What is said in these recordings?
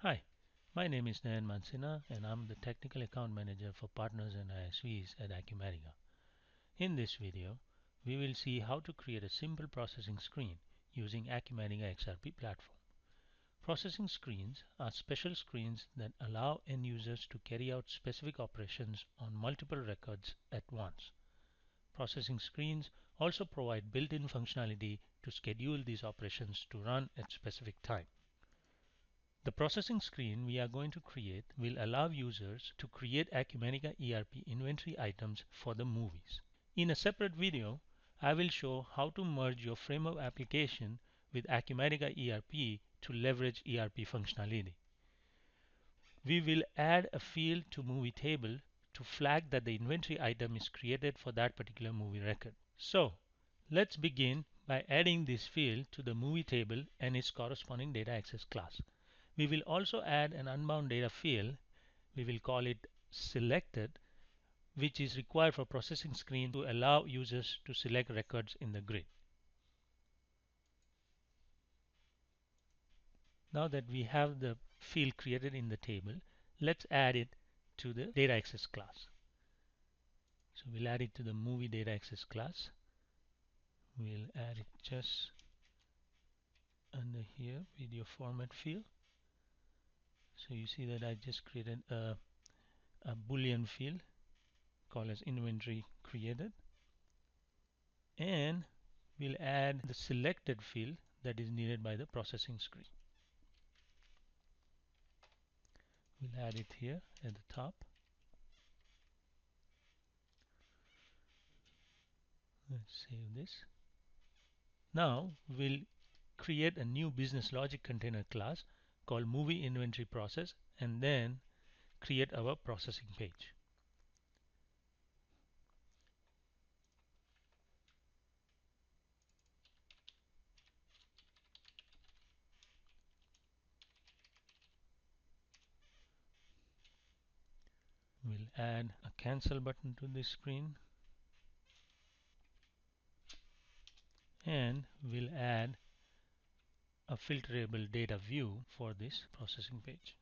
Hi, my name is Nayan Mansina and I'm the Technical Account Manager for Partners and ISVs at Acumatica. In this video, we will see how to create a simple processing screen using Acumatica XRP platform. Processing screens are special screens that allow end users to carry out specific operations on multiple records at once. Processing screens also provide built-in functionality to schedule these operations to run at specific time. The processing screen we are going to create will allow users to create Acumatica ERP inventory items for the movies. In a separate video, I will show how to merge your framework application with Acumatica ERP to leverage ERP functionality. We will add a field to movie table to flag that the inventory item is created for that particular movie record. So let's begin by adding this field to the movie table and its corresponding data access class. We will also add an unbound data field. We will call it selected, which is required for processing screen to allow users to select records in the grid. Now that we have the field created in the table, let's add it to the data access class. So we'll add it to the movie data access class. We'll add it just under here, video format field. So you see that I just created a boolean field called as inventory created, and we'll add the selected field that is needed by the processing screen. We'll add it here at the top. Let's save this. Now we'll create a new business logic container class called movie inventory process and then create our processing page. We'll add a cancel button to this screen, and we'll add a filterable data view for this processing page.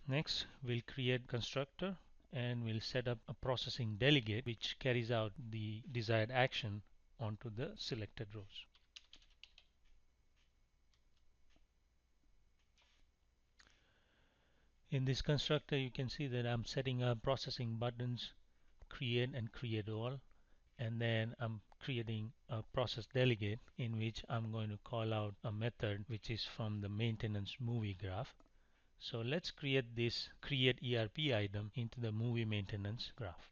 Next, we'll create constructor and we'll set up a processing delegate which carries out the desired action onto the selected rows. In this constructor, you can see that I'm setting up processing buttons, create and create all, and then I'm creating a process delegate in which I'm going to call out a method which is from the maintenance movie graph. So let's create this create ERP item into the movie maintenance graph.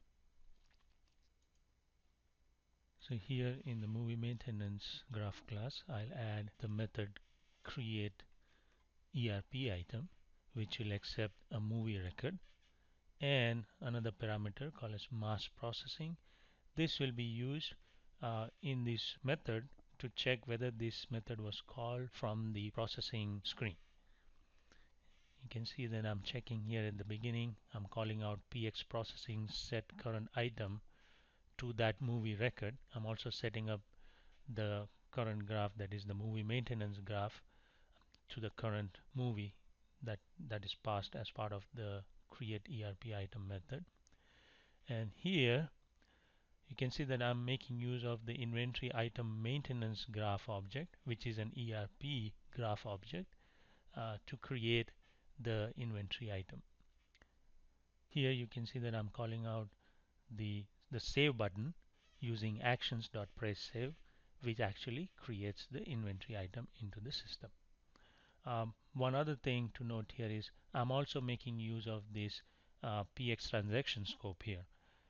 So here in the movie maintenance graph class, I'll add the method create ERP item which will accept a movie record and another parameter called as mass processing. This will be used in this method to check whether this method was called from the processing screen. You can see that I'm checking here at the beginning. I'm calling out px processing set current item to that movie record. I'm also setting up the current graph, that is the movie maintenance graph, to the current movie that is passed as part of the create ERP item method. And here you can see that I'm making use of the inventory item maintenance graph object, which is an ERP graph object, to create the inventory item. Here you can see that I'm calling out the save button using actions.presssave, which actually creates the inventory item into the system. One other thing to note here is I'm also making use of this px transaction scope here,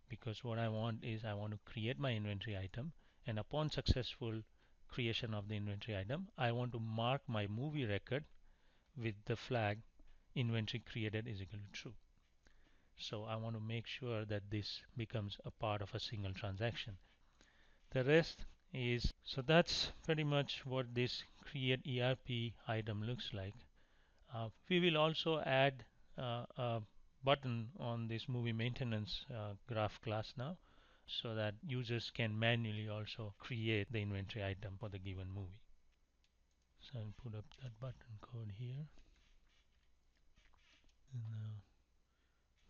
because what I want is I want to create my inventory item, and upon successful creation of the inventory item, I want to mark my movie record with the flag inventory created is equal to true. So I want to make sure that this becomes a part of a single transaction. The rest is, so that's pretty much what this create ERP item looks like. We will also add a button on this movie maintenance graph class now. so that users can manually also create the inventory item for the given movie. So I'll put up that button code here, and now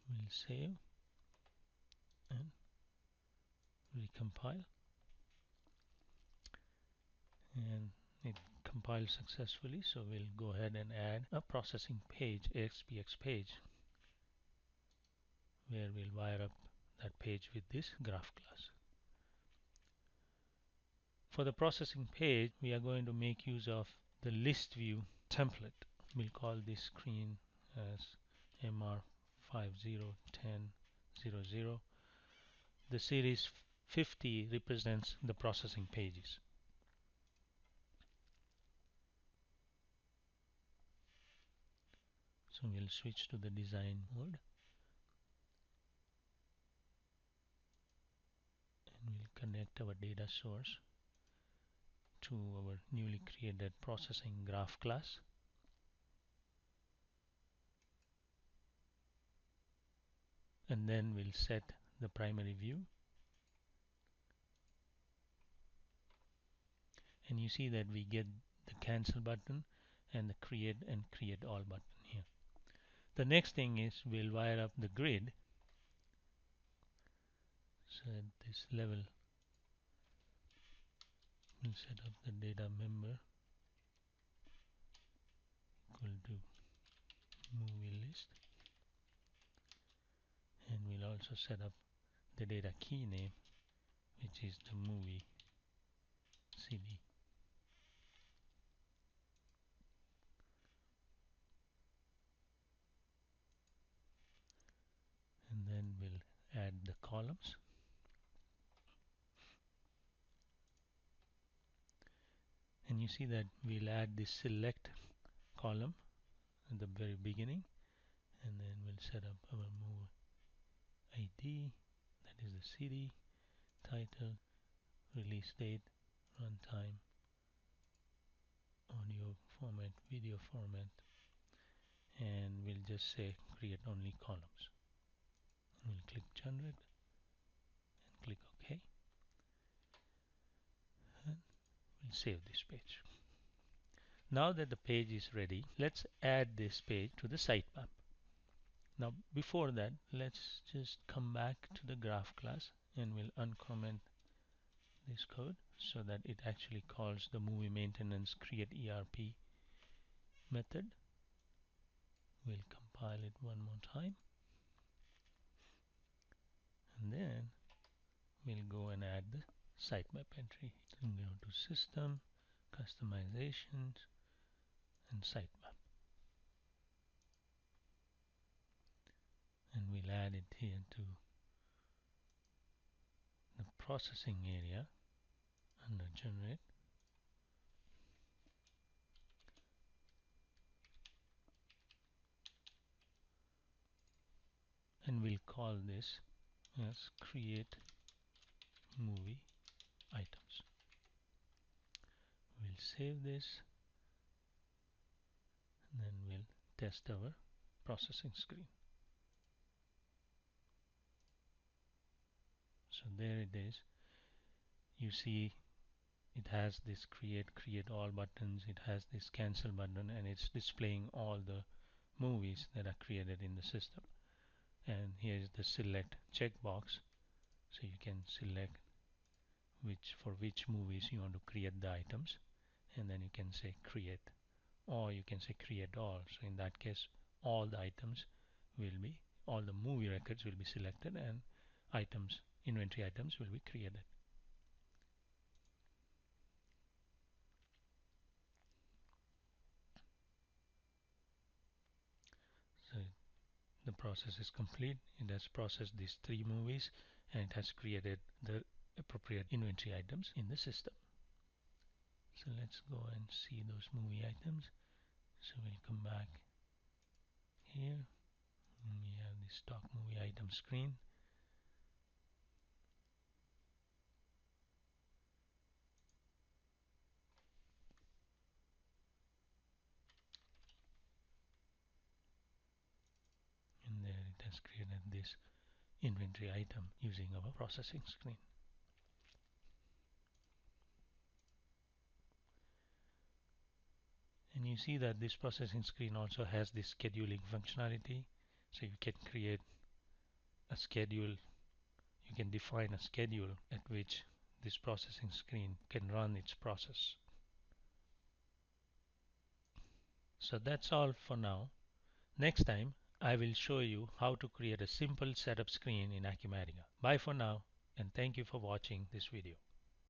we'll save and recompile, and it compiled successfully. So we'll go ahead and add a processing page, AXPX page, where we'll wire up that page with this graph class. For the processing page, we are going to make use of the list view template. We'll call this screen as MR501000. The series 50 represents the processing pages. So we'll switch to the design mode, and we'll connect our data source to our newly created processing graph class. And then we'll set the primary view. And you see that we get the cancel button and the create and create all button here. The next thing is we'll wire up the grid. So at this level, we'll set up the data member equal to movie list, and we'll also set up the data key name, which is the movie CD. And then we'll add the columns. And you see that we'll add this select column at the very beginning, and then we'll set up our move ID, that is the CD, title, release date, runtime, audio format, video format, and we'll just say create only columns. And we'll click generate and click OK, and we'll save this page. Now that the page is ready, let's add this page to the sitemap. Now before that, let's just come back to the graph class, and we'll uncomment this code so that it actually calls the movie maintenance create ERP method. We'll compile it one more time, and then we'll go and add the sitemap entry. So go to system, customizations, and sitemap, and we'll add it here to the processing area under generate, and we'll call this as create movie items. We'll save this, and then we'll test our processing screen. So there it is. You see it has this create all buttons, it has this cancel button, and it's displaying all the movies that are created in the system. And here is the select checkbox, so you can select which movies you want to create the items, and then you can say create, or you can say create all. So in that case, all the items will be, all the movie records will be selected, and items, inventory items, will be created. So the process is complete. It has processed these 3 movies, and it has created the appropriate inventory items in the system. So let's go and see those movie items. So we'll come back here, and we have the stock movie item screen. And there it has created this inventory item using our processing screen. And you see that this processing screen also has this scheduling functionality, so you can create a schedule, you can define a schedule at which this processing screen can run its process. So that's all for now. Next time I will show you how to create a simple setup screen in Acumatica. Bye for now, and thank you for watching this video.